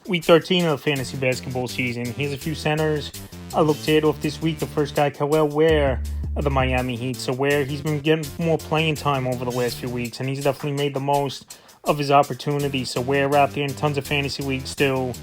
Week 13 of the fantasy basketball season. Here's a few centers I looked at off this week. The first guy, Kel'el Ware of the Miami Heat. So Ware, he's been getting more playing time over the last few weeks, and he's definitely made the most of his opportunity. So Ware out there in tons of fantasy leagues still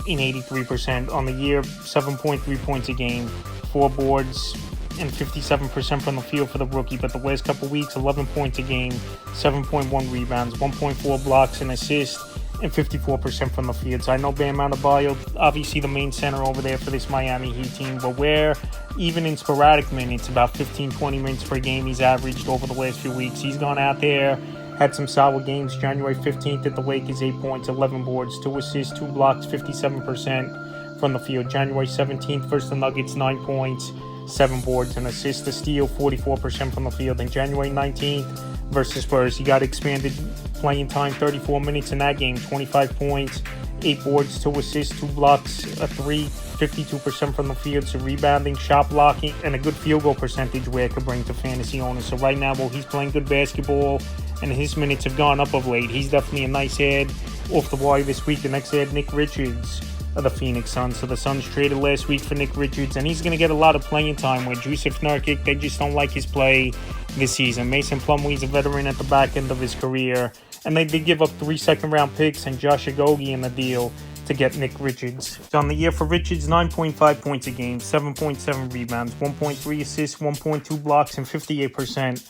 in 83% on the year, 7.3 points a game, 4 boards, and 57% from the field for the rookie. But the last couple weeks, 11 points a game, 7.1 rebounds, 1.4 blocks and assists, and 54% from the field. So I know Bam Adebayo, obviously the main center over there for this Miami Heat team, but Ware, even in sporadic minutes, about 15-20 minutes per game he's averaged over the last few weeks. He's gone out there, had some solid games. January 15th at the Lakers, 8 points, 11 boards, 2 assists, 2 blocks, 57% from the field. January 17th versus the Nuggets, 9 points, 7 boards, and assists, a steal, 44% from the field. And January 19th versus Spurs, he got expanded playing time, 34 minutes in that game, 25 points, 8 boards, 2 assists, 2 blocks, a 3, 52% from the field. So rebounding, shot blocking, and a good field goal percentage Ware could bring to fantasy owners. So right now, while he's playing good basketball and his minutes have gone up of late, he's definitely a nice ad off the wire this week. The next ad, Nick Richards of the Phoenix Suns. So the Suns traded last week for Nick Richards, and he's going to get a lot of playing time with Jusuf Nurkic. They just don't like his play this season. Mason Plumlee's a veteran at the back end of his career, and they did give up 3 second-round picks and Josh Okogie in the deal to get Nick Richards. So on the year for Richards, 9.5 points a game, 7.7 rebounds, 1.3 assists, 1.2 blocks, and 58%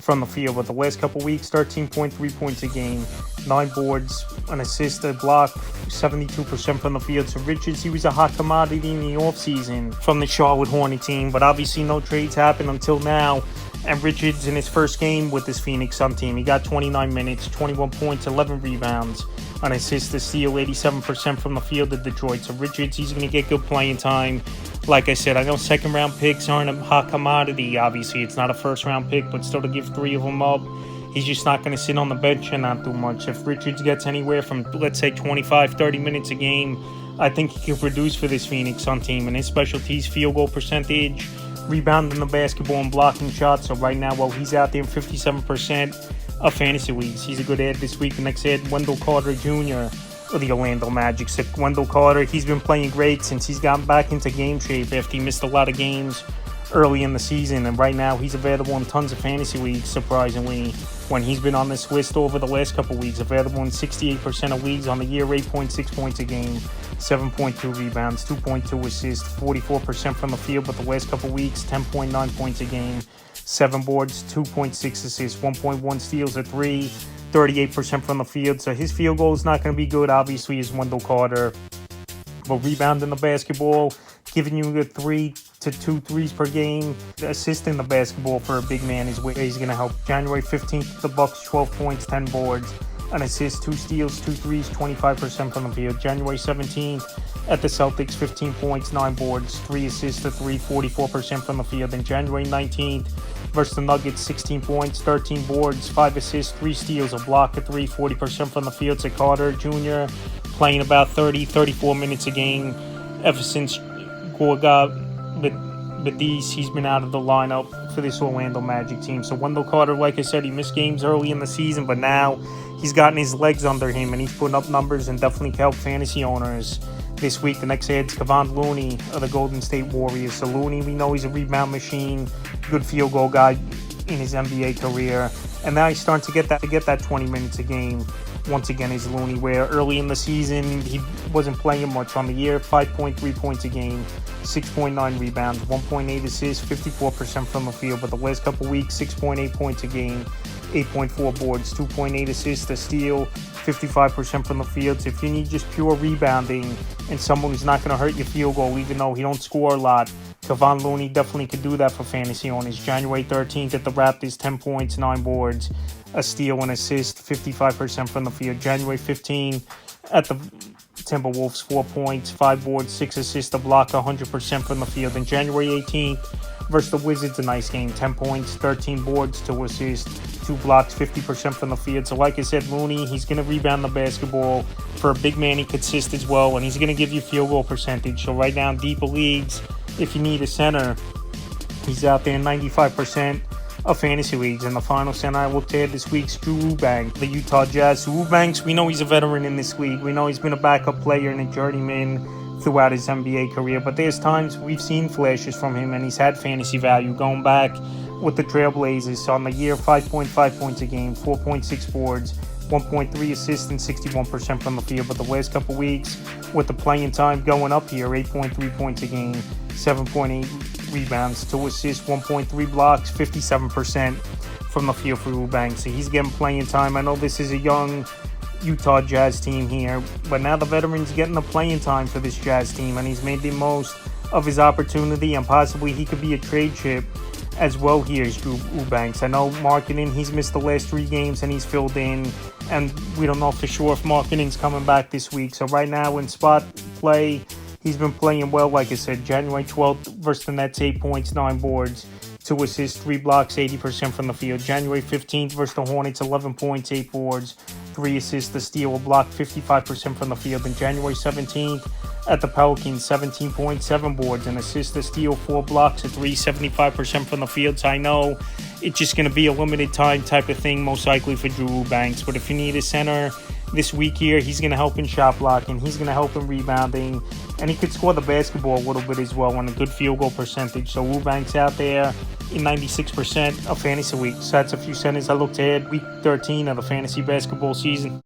from the field. But the last couple weeks, 13.3 points a game, 9 boards, an assist, a block, 72% from the field. So Richards, he was a hot commodity in the offseason from the Charlotte Hornets team, but obviously no trades happened until now. And Richards, in his first game with this Phoenix Sun team, he got 29 minutes, 21 points, 11 rebounds, an assist, a steal, 87% from the field of Detroit. So Richards, he's going to get good playing time. Like I said, I know second-round picks aren't a hot commodity. Obviously, it's not a first-round pick, but still to give 3 of them up, he's just not going to sit on the bench and not do much. If Richards gets anywhere from, let's say, 25, 30 minutes a game, I think he can produce for this Phoenix Sun team. And his specialties, field goal percentage, rebounding the basketball, and blocking shots. So right now, while he's out there in 57% of fantasy leagues, he's a good ad this week. The next ad, Wendell Carter Jr. of the Orlando Magic. So Wendell Carter, he's been playing great since he's gotten back into game shape after he missed a lot of games early in the season. And right now, he's available in tons of fantasy leagues, surprisingly, when he's been on this list over the last couple weeks. Available in 68% of leagues on the year, 8.6 points a game, 7.2 rebounds, 2.2 assists, 44% from the field. But the last couple weeks, 10.9 points a game, 7 boards, 2.6 assists, 1.1 steals, a 3, 38% from the field. So his field goal is not going to be good, obviously, is Wendell Carter. But rebounding the basketball, giving you a 3 to 2 threes per game, assisting the basketball for a big man is where he's going to help. January 15th, the Bucks, 12 points, 10 boards, an assist, 2 steals, 2 threes, 25% from the field. January 17th, at the Celtics, 15 points, 9 boards, 3 assists, a 3, 44% from the field. And January 19th, versus the Nuggets, 16 points, 13 boards, 5 assists, 3 steals, a block, a 3, 40% from the field. So Carter Jr. playing about 34 minutes a game ever since Gorga Badis, he's been out of the lineup for this Orlando Magic team. So Wendell Carter, like I said, he missed games early in the season, but now he's gotten his legs under him and he's putting up numbers and definitely can help fantasy owners this week. The next ad's Kevon Looney of the Golden State Warriors. So Looney, we know he's a rebound machine, good field goal guy in his NBA career, and now he's starting to get that 20 minutes a game. Once again, is Looney, where early in the season he wasn't playing much. On the year, 5.3 points a game, 6.9 rebounds, 1.8 assists, 54% from the field. But the last couple weeks, 6.8 points a game, 8.4 boards, 2.8 assists, a steal, 55% from the field. So if you need just pure rebounding and someone who's not going to hurt your field goal, even though he don't score a lot, Kevon Looney definitely could do that for fantasy owners. January 13th at the Raptors, 10 points, 9 boards, a steal, and assist, 55% from the field. January 15th at the Timberwolves, 4 points, 5 boards, 6 assists, a block, 100% from the field. And January 18th versus the Wizards, a nice game, 10 points, 13 boards, 2 assists, 2 blocks, 50% from the field. So like I said, Looney, he's going to rebound the basketball. For a big man, he could assist as well, and he's going to give you field goal percentage. So right now in deeper leagues, if you need a center, he's out there in 95% of fantasy leagues. And the final center I looked at this week's Drew Eubanks, the Utah Jazz. So Eubanks, we know he's a veteran in this league. We know he's been a backup player and a journeyman throughout his NBA career. But there's times we've seen flashes from him, and he's had fantasy value going back with the Trailblazers. So on the year, 5.5 points a game, 4.6 boards, 1.3 assists, and 61% from the field. But the last couple weeks, with the playing time going up here, 8.3 points a game, 7.8 rebounds, 2 assists, 1.3 blocks, 57% from the field for Eubanks. So he's getting playing time. I know this is a young Utah Jazz team here, but now the veteran's getting the playing time for this Jazz team, and he's made the most of his opportunity, and possibly he could be a trade chip as well here is Drew Eubanks. I know Markkanen, he's missed the last 3 games and he's filled in, and we don't know for sure if Markkanen's coming back this week. So right now in spot play, he's been playing well. Like I said, January 12th versus the Nets, 8 points, 9 boards, 2 assists, 3 blocks, 80% from the field. January 15th versus the Hornets, 11 points, 8 boards, 3 assists, a steal, a block, 55% from the field. And January 17th at the Pelicans, 17 points, 7 boards, an assist, a steal, 4 blocks, a 3, 75% from the field. So I know it's just going to be a limited time type of thing, most likely for Drew Eubanks. But if you need a center this week here, he's going to help in shot blocking, he's going to help in rebounding, and he could score the basketball a little bit as well, and a good field goal percentage. So Eubanks out there in 96% of fantasy weeks. So that's a few centers I looked at week 13 of the fantasy basketball season.